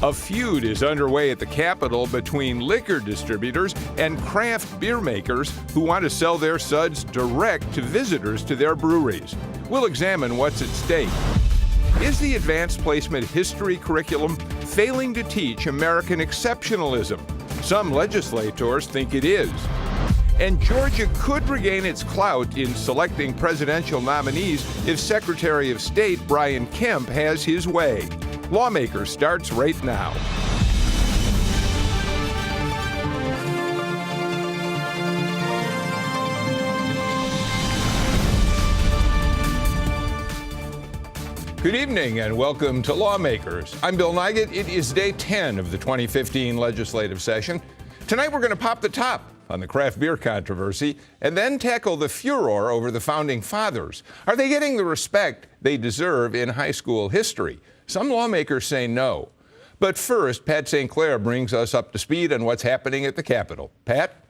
A feud is underway at the Capitol between liquor distributors and craft beer makers who want to sell their suds direct to visitors to their breweries. We'll examine what's at stake. Is the advanced placement history curriculum failing to teach American exceptionalism? Some legislators think it is. And Georgia could regain its clout in selecting presidential nominees if Secretary of State Brian Kemp has his way. Lawmakers starts right now. Good evening and welcome to Lawmakers. I'm Bill Nigut. It is day 10 of the 2015 legislative session. Tonight we're going to pop the top on the craft beer controversy and then tackle the furor over the founding fathers. Are they getting the respect they deserve in high school history? Some lawmakers say no. But first, Pat St. Clair brings us up to speed on what's happening at the Capitol. Pat?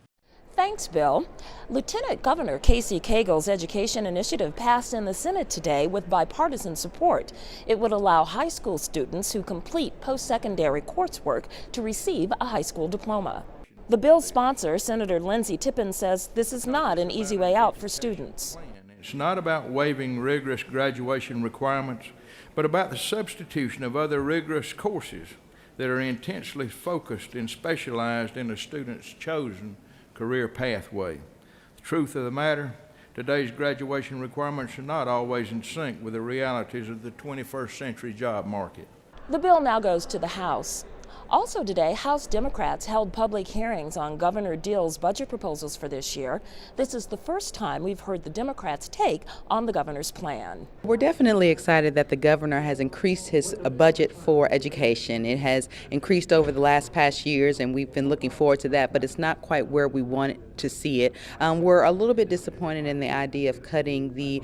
Thanks, Bill. Lieutenant Governor Casey Cagle's education initiative passed in the Senate today with bipartisan support. It would allow high school students who complete post-secondary coursework to receive a high school diploma. The bill's sponsor, Senator Lindsey Tippin, says this is not an easy way out for students. It's not about waiving rigorous graduation requirements, but about the substitution of other rigorous courses that are intensely focused and specialized in a student's chosen career pathway. The truth of the matter, today's graduation requirements are not always in sync with the realities of the 21st century job market. The bill now goes to the House. Also today, House Democrats held public hearings on Governor Deal's budget proposals for this year. This is the first time we've heard the Democrats' take on the governor's plan. We're definitely excited that the governor has increased his budget for education. It has increased over the past years, and we've been looking forward to that, but it's not quite where we want to see it. We're a little bit disappointed in the idea of cutting the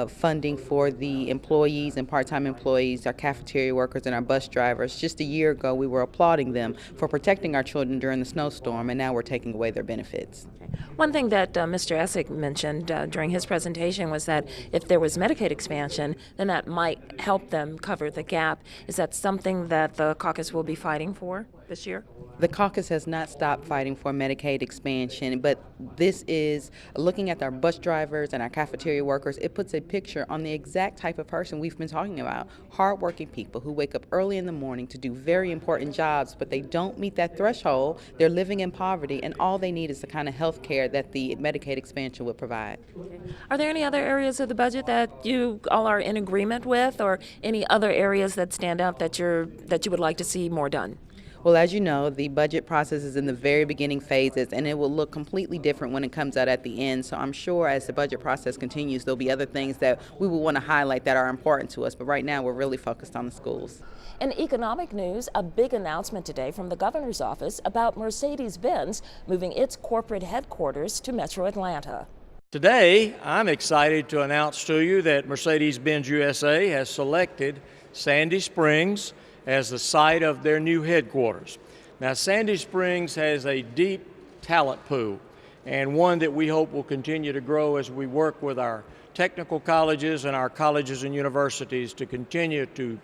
funding for the employees and part-time employees, our cafeteria workers and our bus drivers. Just a year ago, we were applauding them for protecting our children during the snowstorm, and now we're taking away their benefits. One thing that Mr. Essick mentioned during his presentation was that if there was Medicaid expansion, then that might help them cover the gap. Is that something that the caucus will be fighting for this year? The caucus has not stopped fighting for Medicaid expansion, but this is looking at our bus drivers and our cafeteria workers. It puts a picture on the exact type of person we've been talking about. Hardworking people who wake up early in the morning to do very important jobs, but they don't meet that threshold. They're living in poverty, and all they need is the kind of health care that the Medicaid expansion would provide. Are there any other areas of the budget that you all are in agreement with, or any other areas that stand out that you would like to see more done? Well, as you know, the budget process is in the very beginning phases, and it will look completely different when it comes out at the end. So I'm sure as the budget process continues, there'll be other things that we will want to highlight that are important to us. But right now, we're really focused on the schools. In economic news, a big announcement today from the governor's office about Mercedes-Benz moving its corporate headquarters to Metro Atlanta. Today, I'm excited to announce to you that Mercedes-Benz USA has selected Sandy Springs as the site of their new headquarters. Now, Sandy Springs has a deep talent pool, and one that we hope will continue to grow as we work with our technical colleges and our colleges and universities to continue to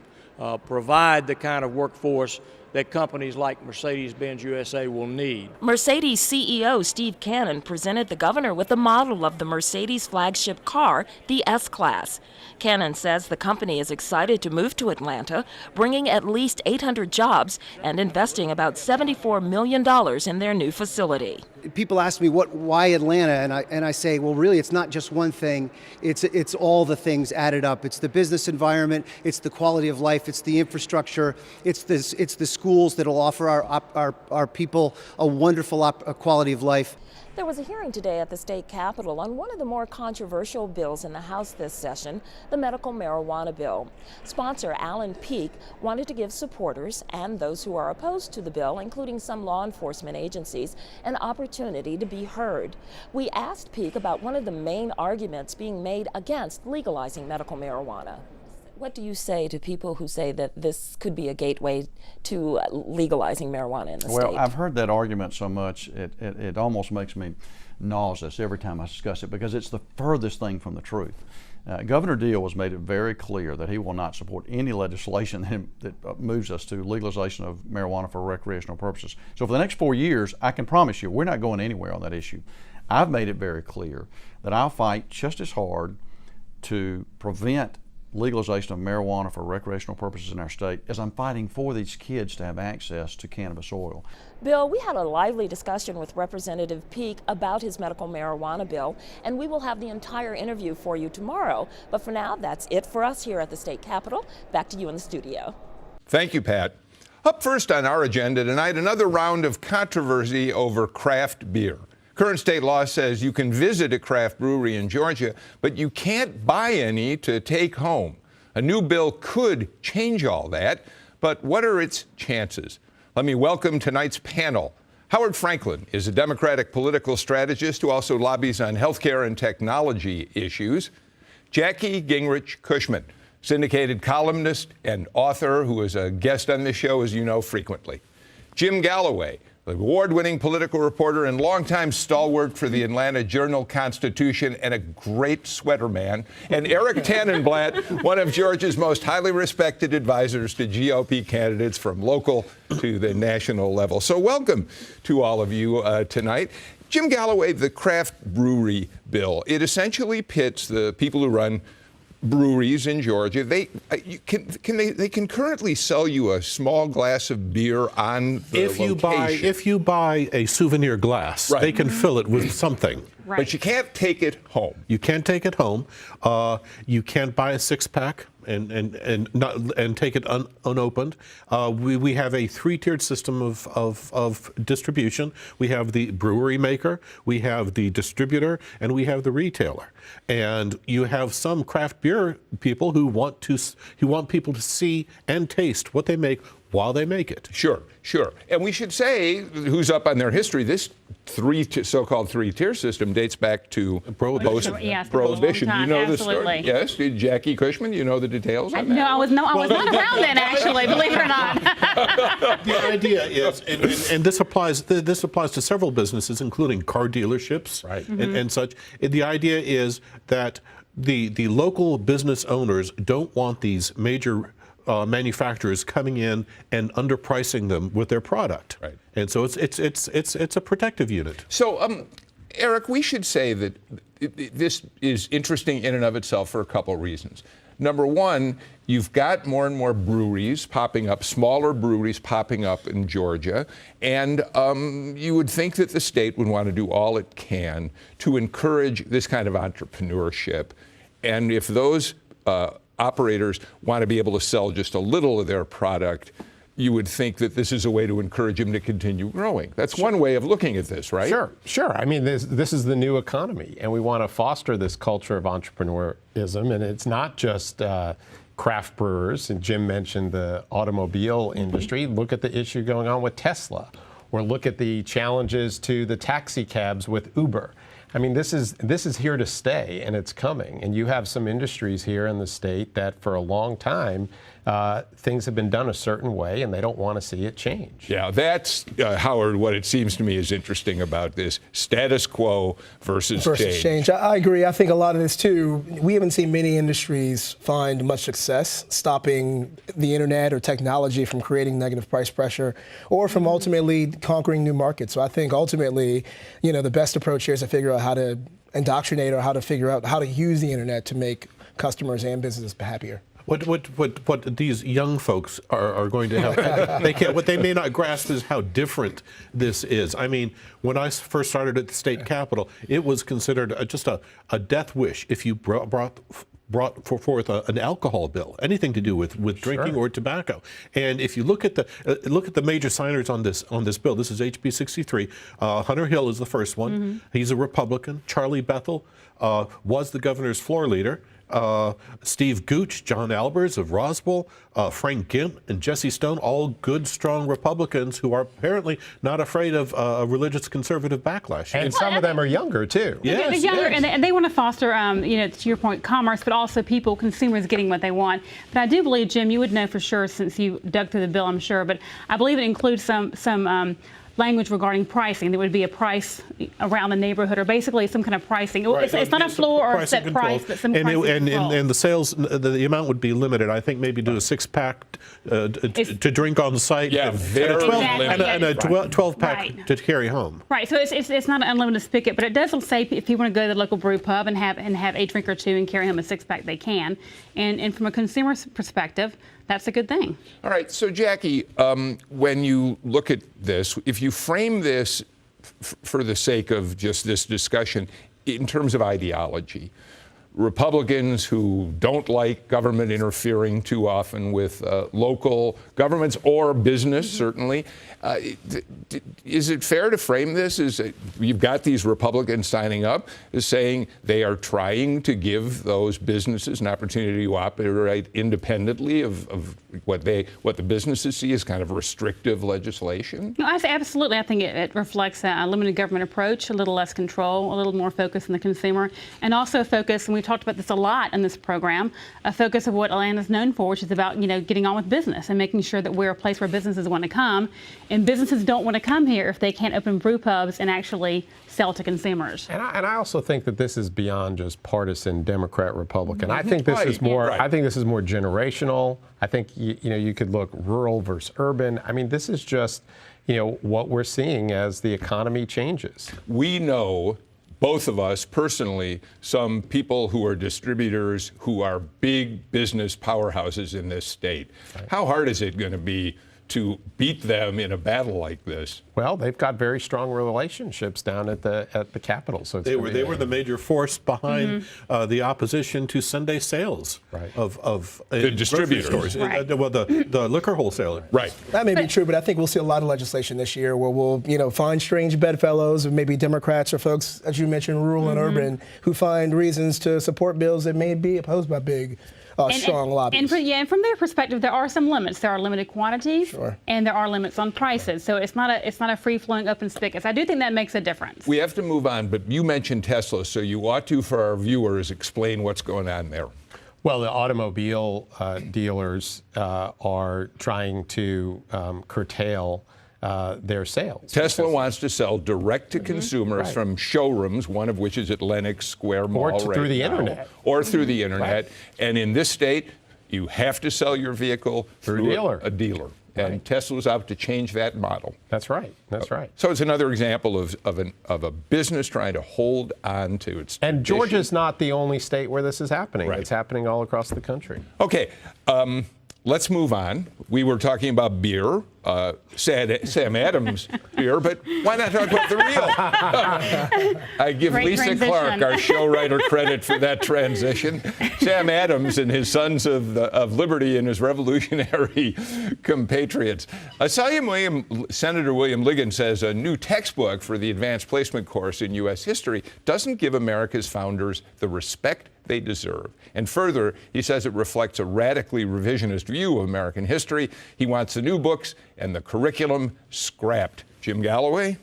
provide the kind of workforce that companies like Mercedes-Benz USA will need. Mercedes CEO Steve Cannon presented the governor with a model of the Mercedes flagship car, the S-Class. Cannon says the company is excited to move to Atlanta, bringing at least 800 jobs and investing about $74 million in their new facility. People ask me why Atlanta, and I say, well, really, it's not just one thing. It's all the things added up. It's the business environment, it's the quality of life, it's the infrastructure, it's the schools that'll offer our people a wonderful quality of life. There was a hearing today at the state capitol on one of the more controversial bills in the House this session, the medical marijuana bill. Sponsor Alan Peake wanted to give supporters and those who are opposed to the bill, including some law enforcement agencies, an opportunity to be heard. We asked Peake about one of the main arguments being made against legalizing medical marijuana. What do you say to people who say that this could be a gateway to legalizing marijuana in the state? Well, I've heard that argument so much, it almost makes me nauseous every time I discuss it, because it's the furthest thing from the truth. Governor Deal has made it very clear that he will not support any legislation that moves us to legalization of marijuana for recreational purposes. So for the next 4 years, I can promise you, we're not going anywhere on that issue. I've made it very clear that I'll fight just as hard to prevent legalization of marijuana for recreational purposes in our state as I'm fighting for these kids to have access to cannabis oil. Bill, we had a lively discussion with Representative Peake about his medical marijuana bill, and we will have the entire interview for you tomorrow. But for now, that's it for us here at the state capitol. Back to you in the studio. Thank you, Pat. Up first on our agenda tonight, another round of controversy over craft beer. Current state law says you can visit a craft brewery in Georgia, but you can't buy any to take home. A new bill could change all that, but what are its chances? Let me welcome tonight's panel. Howard Franklin is a Democratic political strategist who also lobbies on healthcare and technology issues. Jackie Gingrich Cushman, syndicated columnist and author who is a guest on this show, as you know, frequently. Jim Galloway, the award-winning political reporter and longtime stalwart for the Atlanta Journal-Constitution and a great sweater man. And Eric Tanenblatt, one of Georgia's most highly respected advisors to GOP candidates from local to the national level. So welcome to all of you tonight. Jim Galloway, the craft brewery bill, it essentially pits the people who run breweries in Georgia. They can currently sell you a small glass of beer on the location. If you buy a souvenir glass, right, they can fill it with something. Right. But you can't take it home. You can't take it home. You can't buy a six-pack and take it unopened. We have a three-tiered system of distribution. We have the brewery maker, we have the distributor, and we have the retailer. And you have some craft beer people who want people to see and taste what they make while they make it. Sure. And we should say, who's up on their history, this so-called three-tier system dates back to Prohibition. Yes, Prohibition. You know absolutely. the story? Yes, Jackie Cushman, you know the details on that? No, I was not around then, actually, believe it or not. The idea is, and this applies to several businesses, including car dealerships, right, and such. The idea is that the local business owners don't want these major manufacturers coming in and underpricing them with their product, right? And so it's a protective unit. So, Eric, we should say that this is interesting in and of itself for a couple of reasons. Number one, you've got more and more breweries popping up, smaller breweries popping up in Georgia, and you would think that the state would want to do all it can to encourage this kind of entrepreneurship. And if those operators want to be able to sell just a little of their product, you would think that this is a way to encourage them to continue growing. That's one way of looking at this, right? Sure. I mean, this is the new economy, and we want to foster this culture of entrepreneurism, and it's not just craft brewers. And Jim mentioned the automobile industry. Look at the issue going on with Tesla, or look at the challenges to the taxi cabs with Uber. I mean, this is here to stay, and it's coming. And you have some industries here in the state that for a long time, things have been done a certain way, and they don't want to see it change. Yeah, that's, Howard, what it seems to me is interesting about this status quo versus change. I agree. I think a lot of this, too, we haven't seen many industries find much success stopping the internet or technology from creating negative price pressure or from ultimately conquering new markets. So I think ultimately, the best approach here is to figure out how to indoctrinate or how to figure out how to use the internet to make customers and businesses happier. What these young folks are going to have, what they may not grasp is how different this is. I mean, when I first started at the state capitol, it was considered just a death wish if you brought forth an alcohol bill, anything to do with drinking or tobacco. And if you look at the major signers on this bill, this is HB 63. Hunter Hill is the first one. Mm-hmm. He's a Republican. Charlie Bethel was the governor's floor leader. Steve Gooch, John Albers of Roswell, Frank Gimp, and Jesse Stone, all good, strong Republicans who are apparently not afraid of a religious conservative backlash. And some of them are younger, too. Yes, they're younger, yes. And they want to foster, to your point, commerce, but also consumers getting what they want. But I do believe, Jim, you would know for sure since you dug through the bill, I'm sure, but I believe it includes some language regarding pricing. There would be a price around the neighborhood, or basically some kind of pricing. Right. It's not a floor or a set price, but some pricing control. And the sales, the amount would be limited. I think maybe do a 6-pack to drink on site. Yeah, very limited. And a 12-pack to carry home. Right. So it's not an unlimited spigot, but it does say if you want to go to the local brew pub and have a drink or two and carry home a 6-pack, they can. And from a consumer's perspective, that's a good thing. All right, so Jackie, when you look at this, if you frame this for the sake of just this discussion in terms of ideology, Republicans who don't like government interfering too often with local governments or business, certainly. Is it fair to frame this as you've got these Republicans signing up as saying they are trying to give those businesses an opportunity to operate independently of what the businesses see as kind of restrictive legislation? No, absolutely. I think it reflects a limited government approach, a little less control, a little more focus on the consumer, and also a focus, and we've talked about this a lot in this program, a focus of what Atlanta's known for, which is about, getting on with business and making sure that we're a place where businesses want to come. And businesses don't want to come here if they can't open brew pubs and actually sell to consumers. And I also think that this is beyond just partisan Democrat Republican. I think this is more. I think this is more generational. I think you could look rural versus urban. I mean, this is just what we're seeing as the economy changes. We know, both of us personally, some people who are distributors who are big business powerhouses in this state. Right. How hard is it going to be to beat them in a battle like this? Well, they've got very strong relationships down at the Capitol. So they were the major force behind the opposition to Sunday sales of the distributors, stores. Right. The liquor wholesaler. Right. That may be true, but I think we'll see a lot of legislation this year where we'll find strange bedfellows, or maybe Democrats or folks, as you mentioned, rural and urban, who find reasons to support bills that may be opposed by big. Strong lobbies. And from their perspective, there are some limits. There are limited quantities, and there are limits on prices. So it's not a free-flowing open spigot. I do think that makes a difference. We have to move on, but you mentioned Tesla, so you ought to, for our viewers, explain what's going on there. Well, the automobile dealers are trying to curtail their sales. Tesla wants to sell direct to consumers from showrooms, one of which is at Lenox Square Mall or through the internet. Or through the internet. And in this state, you have to sell your vehicle through a dealer. And Tesla's out to change that model. That's right. That's right. So it's another example of a business trying to hold on to its And tradition. Georgia's not the only state where this is happening. It's happening all across the country. Okay. Let's move on. We were talking about beer, Sam Adams beer, but why not talk about the real? I give Great Lisa transition. Clark, our show writer, credit for that transition. Sam Adams and his Sons of Liberty and his revolutionary compatriots. Senator William Ligon says a new textbook for the advanced placement course in U.S. history doesn't give America's founders the respect they deserve. And further, he says it reflects a radically revisionist view of American history. He wants the new books and the curriculum scrapped. Jim Galloway?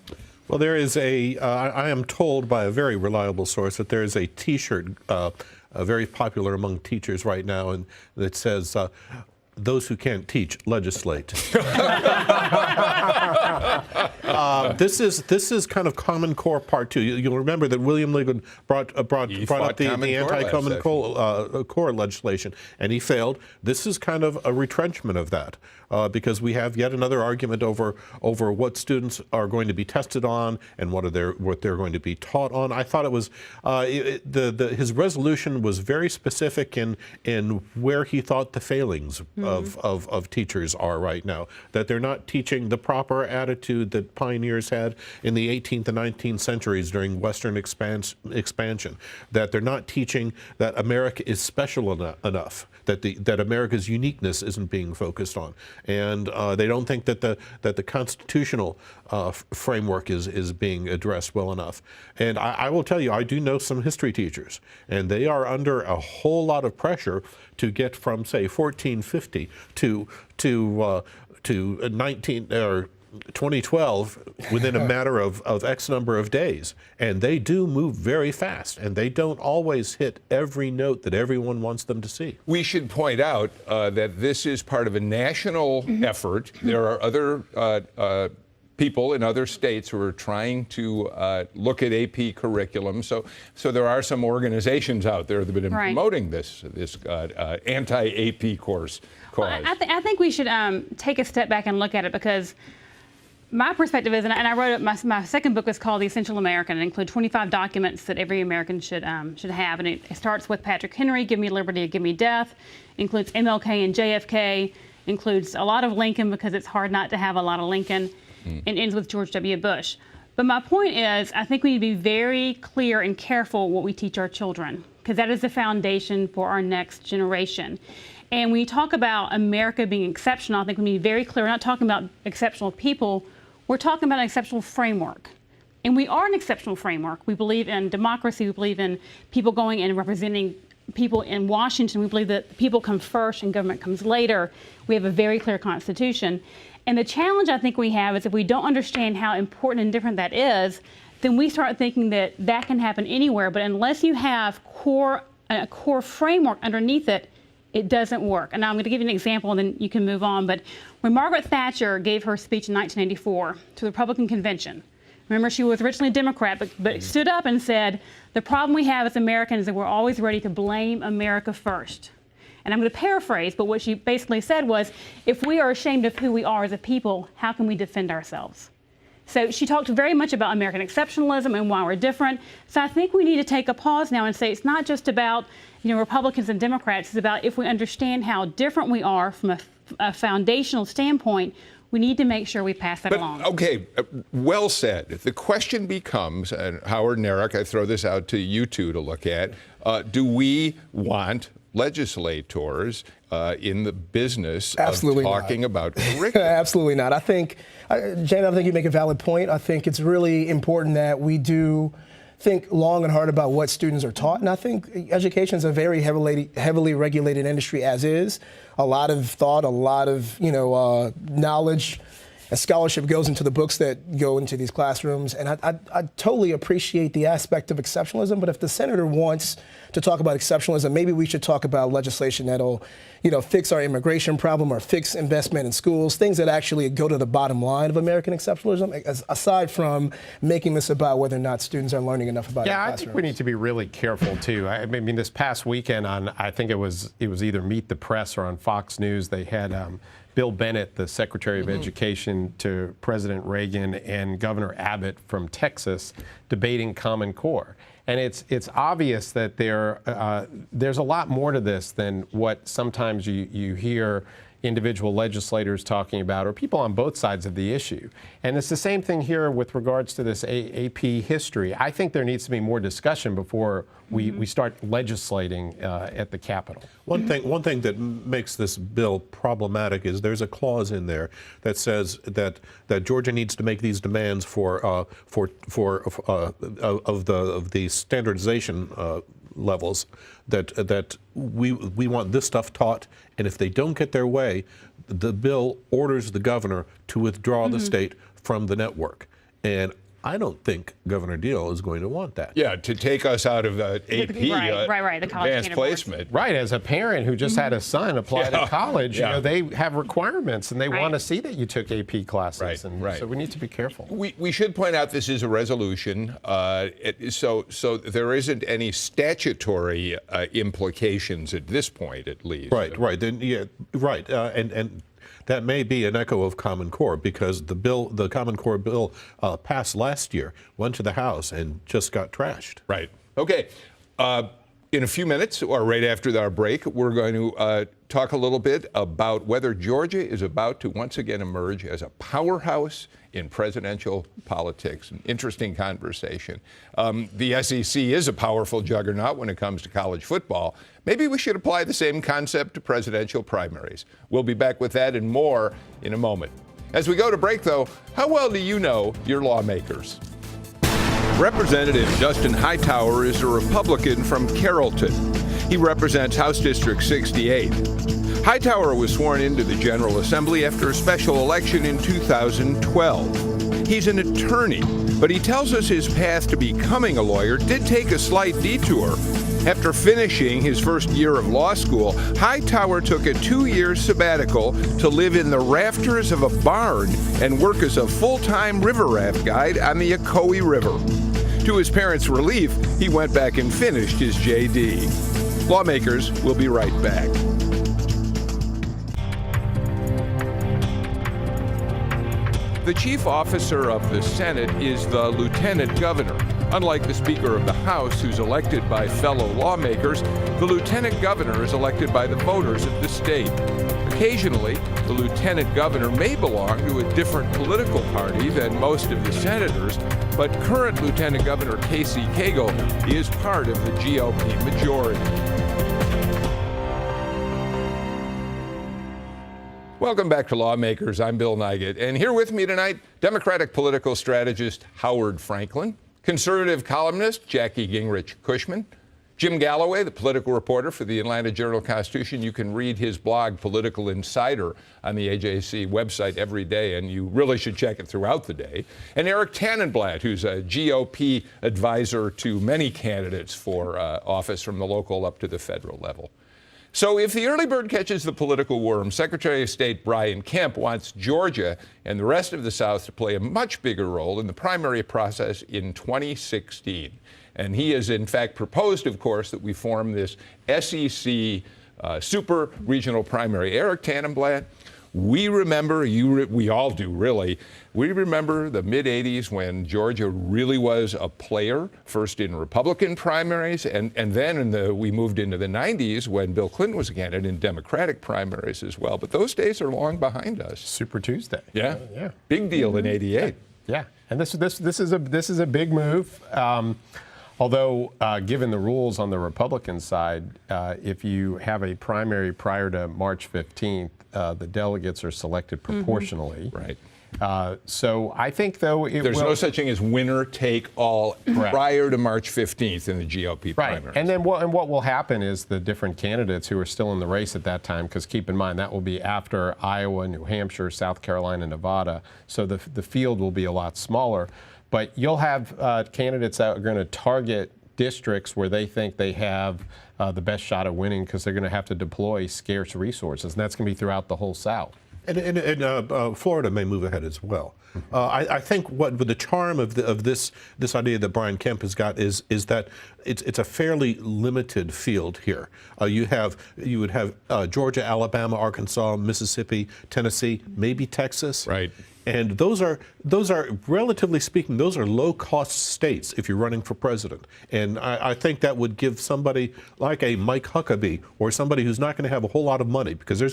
Well, there is I am told by a very reliable source that there is a T-shirt very popular among teachers right now, and that says, those who can't teach, legislate. This is kind of Common Core Part 2. You'll remember that William Ligon brought up the anti-Common Core legislation, and he failed. This is kind of a retrenchment of that, because we have yet another argument over what students are going to be tested on and what they're going to be taught on. I thought it was his resolution was very specific in where he thought the failings of teachers are right now, that they're not teaching the proper attitude that pioneers had in the 18th and 19th centuries during Western expansion, that they're not teaching that America is special enough, that America's uniqueness isn't being focused on, and they don't think that the constitutional framework is being addressed well enough. And I will tell you, I do know some history teachers, and they are under a whole lot of pressure to get from, say, 1450 to 2012 within a matter of X number of days. And they do move very fast, and they don't always hit every note that everyone wants them to see. We should point out that this is part of a national effort. There are other people in other states who are trying to look at AP curriculum. So there are some organizations out there that have been promoting this anti-AP course cause. Well, I think we should take a step back and look at it, because my perspective is, and I wrote it, my second book is called The Essential American. It includes 25 documents that every American should have. And it starts with Patrick Henry, Give Me Liberty or Give Me Death. It includes MLK and JFK. Includes a lot of Lincoln, because it's hard not to have a lot of Lincoln. And ends with George W. Bush. But my point is, I think we need to be very clear and careful what we teach our children, because that is the foundation for our next generation. And when you talk about America being exceptional, I think we need to be very clear. We're not talking about exceptional people. We're talking about an exceptional framework. And we are an exceptional framework. We believe in democracy. We believe in people going and representing people in Washington. We believe that people come first and government comes later. We have a very clear Constitution. And the challenge I think we have is, if we don't understand how important and different that is, then we start thinking that that can happen anywhere. But unless you have a core framework underneath it, it doesn't work. And now I'm going to give you an example, and then you can move on. But when Margaret Thatcher gave her speech in 1984 to the Republican convention, remember, she was originally a Democrat, but stood up and said, the problem we have as Americans is that we're always ready to blame America first. And I'm going to paraphrase, but what she basically said was, if we are ashamed of who we are as a people, how can we defend ourselves? So she talked very much about American exceptionalism and why we're different. So I think we need to take a pause now and say, it's not just about, Republicans and Democrats. It's about, if we understand how different we are from a foundational standpoint, we need to make sure we pass that along. Okay, well said. The question becomes, and Howard and Eric, I throw this out to you two to look at, do we want legislators in the business Absolutely of talking not. about curriculum? Absolutely not. I think, Jane, I think you make a valid point. I think it's really important that we do think long and hard about what students are taught. And I think education is a very heavily regulated industry as is. A lot of thought, a lot of knowledge and scholarship goes into the books that go into these classrooms. And I totally appreciate the aspect of exceptionalism, but if the senator wants to talk about exceptionalism, maybe we should talk about legislation that'll, fix our immigration problem or fix investment in schools, things that actually go to the bottom line of American exceptionalism, aside from making this about whether or not students are learning enough about it. Yeah, I think we need to be really careful too. I mean, this past weekend I think it was either Meet the Press or on Fox News, they had Bill Bennett, the Secretary of Education to President Reagan, and Governor Abbott from Texas debating Common Core. And it's obvious that there's a lot more to this than what sometimes you hear individual legislators talking about, or people on both sides of the issue. And it's the same thing here with regards to this AP history. I think there needs to be more discussion before we start legislating at the Capitol. One thing that makes this bill problematic is there's a clause in there that says that Georgia needs to make these demands of the standardization levels, that we want this stuff taught, and if they don't get their way, the bill orders the governor to withdraw the state from the network. And I don't think Governor Deal is going to want that. Yeah, to take us out of AP the college advanced placement. Right, as a parent who just had a son apply to college, they have requirements and they want to see that you took AP classes. So we need to be careful. We should point out this is a resolution, so there isn't any statutory implications at this point, at least. Right. Then, and that may be an echo of Common Core, because the Common Core bill passed last year, went to the House, and just got trashed. Right. Okay. In a few minutes, or right after our break, we're going to talk a little bit about whether Georgia is about to once again emerge as a powerhouse in presidential politics. An interesting conversation. The SEC is a powerful juggernaut when it comes to college football. Maybe we should apply the same concept to presidential primaries. We'll be back with that and more in a moment. As we go to break, though, how well do you know your lawmakers? Representative Justin Hightower is a Republican from Carrollton. He represents House District 68. Hightower was sworn into the General Assembly after a special election in 2012. He's an attorney, but he tells us his path to becoming a lawyer did take a slight detour. After finishing his first year of law school, Hightower took a 2-year sabbatical to live in the rafters of a barn and work as a full-time river raft guide on the Ocoee River. To his parents' relief, he went back and finished his JD. Lawmakers will be right back. The chief officer of the Senate is the lieutenant governor. Unlike the Speaker of the House, who's elected by fellow lawmakers, the lieutenant governor is elected by the voters of the state. Occasionally, the lieutenant governor may belong to a different political party than most of the senators, but current Lieutenant Governor Casey Cagle is part of the GOP majority. Welcome back to Lawmakers. I'm Bill Nigut, and here with me tonight, Democratic political strategist Howard Franklin, conservative columnist Jackie Gingrich Cushman, Jim Galloway, the political reporter for the Atlanta Journal-Constitution. You can read his blog, Political Insider, on the AJC website every day, and you really should check it throughout the day. And Eric Tanenblatt, who's a GOP advisor to many candidates for office from the local up to the federal level. So if the early bird catches the political worm, Secretary of State Brian Kemp wants Georgia and the rest of the South to play a much bigger role in the primary process in 2016. And he has, in fact, proposed, of course, that we form this SEC super regional primary. Eric Tanenblatt, we remember, we all do really, we remember the mid-'80s when Georgia really was a player, first in Republican primaries, and then we moved into the 90s when Bill Clinton was a candidate in Democratic primaries as well. But those days are long behind us. Super Tuesday. Yeah. Big deal in '88. Yeah. And this is a big move. Although, given the rules on the Republican side, if you have a primary prior to March 15th, the delegates are selected proportionally. Right. So I think, though, there's no such thing as winner take all prior to March 15th in the GOP primaries. Right. And then what will happen is the different candidates who are still in the race at that time, because keep in mind that will be after Iowa, New Hampshire, South Carolina, Nevada. So the field will be a lot smaller. But you'll have candidates that are going to target districts where they think they have the best shot of winning, because they're going to have to deploy scarce resources, and that's going to be throughout the whole South. And Florida may move ahead as well. I think what the charm of this idea that Brian Kemp has got is that it's a fairly limited field here. You would have Georgia, Alabama, Arkansas, Mississippi, Tennessee, maybe Texas. Right. And those are, relatively speaking, those are low-cost states if you're running for president. And I think that would give somebody like a Mike Huckabee, or somebody who's not going to have a whole lot of money, because this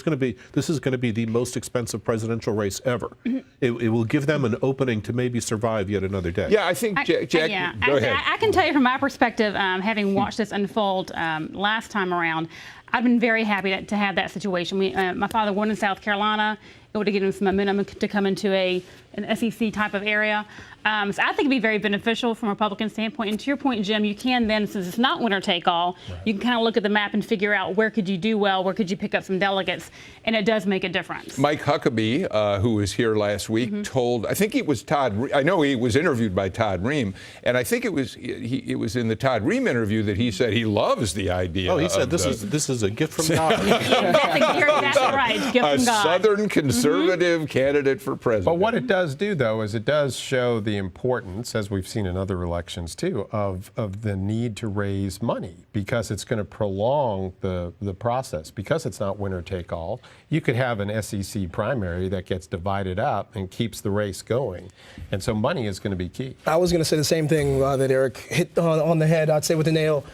is going to be the most expensive presidential race ever. It will give them an opening to maybe survive yet another day. Yeah, I think, Jack, go ahead. I can tell you from my perspective, having watched this unfold last time around, I've been very happy to have that situation. My father won in South Carolina. It would have given him some momentum to come into an SEC type of area. So I think it'd be very beneficial from a Republican standpoint. And to your point, Jim, you can then, since it's not winner take all, you can kind of look at the map and figure out where could you do well, where could you pick up some delegates, and it does make a difference. Mike Huckabee, who was here last week, told, I think it was Todd, I know he was interviewed by Todd Ream, and I think it was in the Todd Ream interview that he said he loves the idea. Oh, he said this is a gift from God. That's right, gift from God. A Southern conservative candidate for president. But what it does do, though, is it does show the importance, as we've seen in other elections too, of the need to raise money, because it's going to prolong the process. Because it's not winner take all, you could have an SEC primary that gets divided up and keeps the race going. And so money is going to be key. I was going to say the same thing that Eric hit on the head, I'd say with the nail.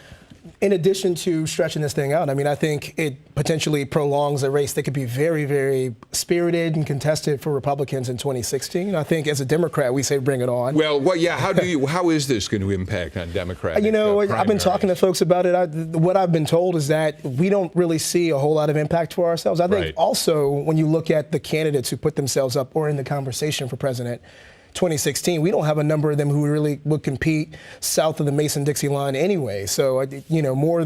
In addition to stretching this thing out, I mean, I think it potentially prolongs a race that could be very, very spirited and contested for Republicans in 2016. I think as a Democrat, we say bring it on. Well, yeah. How is this going to impact on Democrats? You know, I've been talking to folks about it. What I've been told is that we don't really see a whole lot of impact for ourselves. I think also when you look at the candidates who put themselves up or in the conversation for president, 2016, we don't have a number of them who really would compete south of the Mason-Dixie line anyway. So, you know, more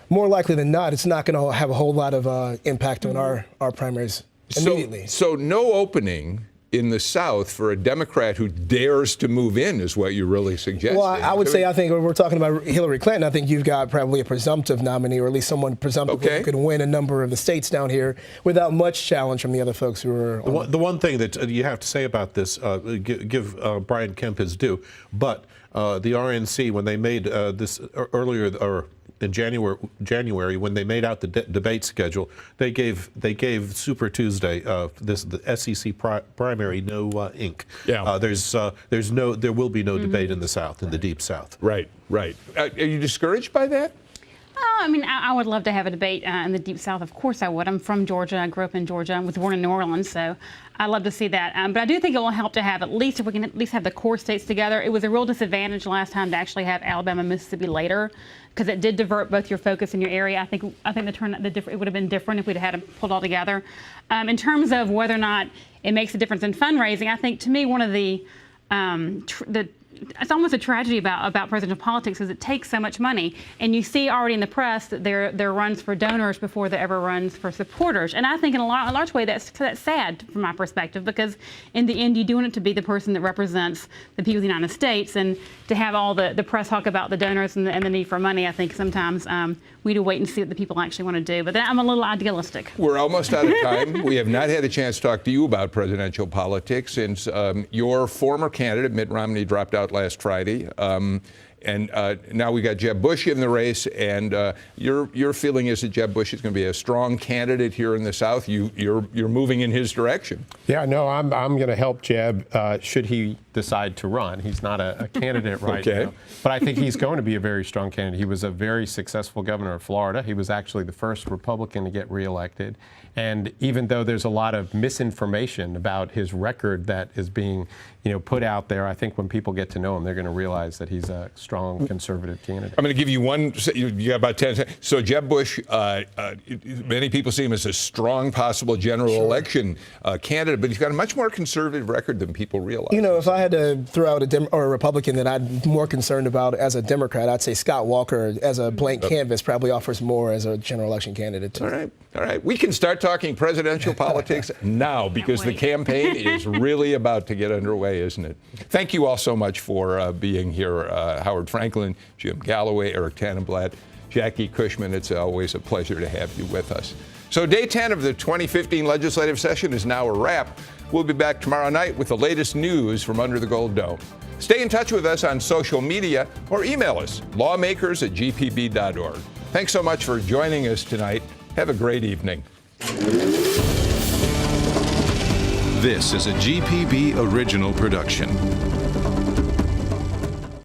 more likely than not, it's not going to have a whole lot of impact on our primaries immediately. So no opening in the South for a Democrat who dares to move in, is what you're really suggesting. Well, I would say, I think when we're talking about Hillary Clinton, I think you've got probably a presumptive nominee, or at least someone presumptive who could win a number of the states down here without much challenge from the other folks who are on the one thing that you have to say about this, give Brian Kemp his due, but the RNC, when they made this earlier, or in January, when they made out the debate schedule, they gave Super Tuesday the SEC primary no ink. Yeah. There will be no debate in the South, in the Deep South. Right. Are you discouraged by that? Oh, I mean, I would love to have a debate in the Deep South. Of course I would. I'm from Georgia. I grew up in Georgia. I was born in New Orleans, so I'd love to see that. But I do think it will help to have, at least if we can at least have the core states together. It was a real disadvantage last time to actually have Alabama and Mississippi later, because it did divert both your focus and your area. I think it would have been different if we'd had them pulled all together. In terms of whether or not it makes a difference in fundraising, I think to me one of it's almost a tragedy about presidential politics is it takes so much money, and you see already in the press that there are runs for donors before there ever runs for supporters. And I think in a large way that's sad from my perspective, because in the end you do want it to be the person that represents the people of the United States, and to have all the press talk about the donors and the need for money, I think sometimes we need to wait and see what the people actually want to do. But I'm a little idealistic. We're almost out of time. We have not had a chance to talk to you about presidential politics since your former candidate, Mitt Romney, dropped out last Friday. And now we got Jeb Bush in the race, and your feeling is that Jeb Bush is going to be a strong candidate here in the South. You're moving in his direction. Yeah, no, I'm going to help Jeb should he decide to run. He's not a candidate right now, but I think he's going to be a very strong candidate. He was a very successful governor of Florida. He was actually the first Republican to get reelected. And even though there's a lot of misinformation about his record that is being, put out there, I think when people get to know him, they're going to realize that he's a strong conservative candidate. I'm going to give you one. You got about 10 seconds. So Jeb Bush, many people see him as a strong possible general election candidate, but he's got a much more conservative record than people realize. If I had to throw out a Republican that I'm more concerned about as a Democrat, I'd say Scott Walker as a blank canvas probably offers more as a general election candidate too. All right. We can start talking presidential politics now, because the campaign is really about to get underway, isn't it? Thank you all so much for being here. Howard Franklin, Jim Galloway, Eric Tanenblatt, Jackie Cushman. It's always a pleasure to have you with us. So day 10 of the 2015 legislative session is now a wrap. We'll be back tomorrow night with the latest news from under the Gold Dome. Stay in touch with us on social media or email us, lawmakers@gpb.org. Thanks so much for joining us tonight. Have a great evening. This is a GPB original production.